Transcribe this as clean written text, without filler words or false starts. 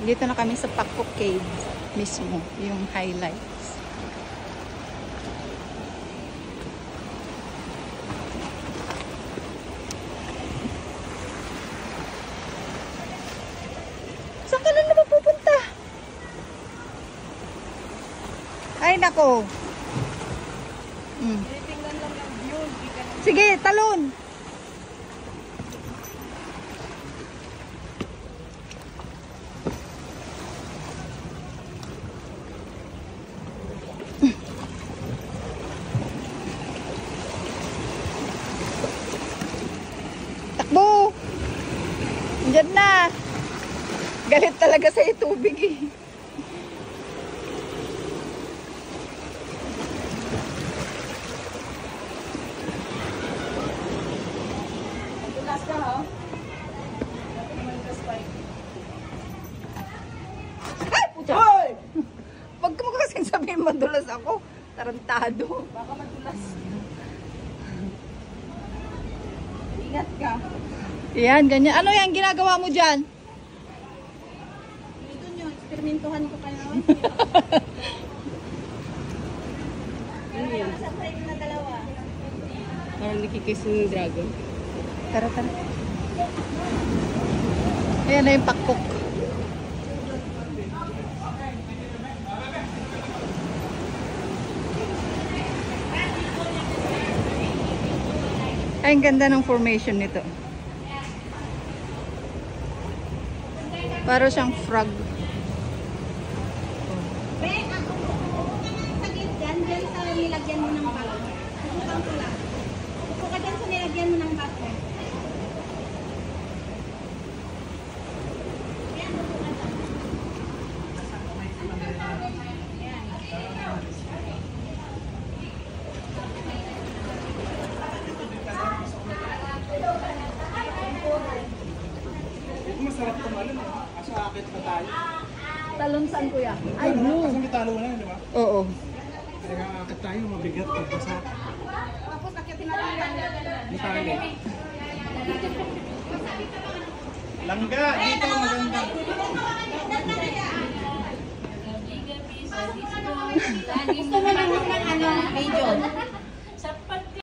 Dito na kami sa Pakpok Cave mismo, yung highlights. Saan ka lang naman pupunta? Ay, nako. Sige, talon. Takbo. Diyan na. Galit talaga sa tubig eh. Hoy! Pag mo kasi sabihin madulas ako, tarantado. Baka madulas. Ingat ka. Yan, ganyan. Ano yan ginagawa mo dyan? Ito nyo, eksperimentuhan ko kayo. Ano yan? Saan tayo na dalawa? Parang nakikiss ng dragon. Tara, tara. Ayan na yung Pakpok. Ay, ang ganda ng formation nito. Para siyang frog. Be, upo ka ng tagit dyan. Dyan sa nilagyan mo ng bago. Upo kang pula. Upo ka dyan sa nilagyan mo ng bago. Ayan, upo ka dyan. Masarap tumalon eh. Kaso akit pa tayo. Talon saan kuya? Ay, no. Kasi may talo na yun, di ba? Oo. Kaya akit tayo, mabigat pag basa. Tapos nakitin na lang yan. May talo. Langga, dito maganda. Gusto mo ng ano, medyo?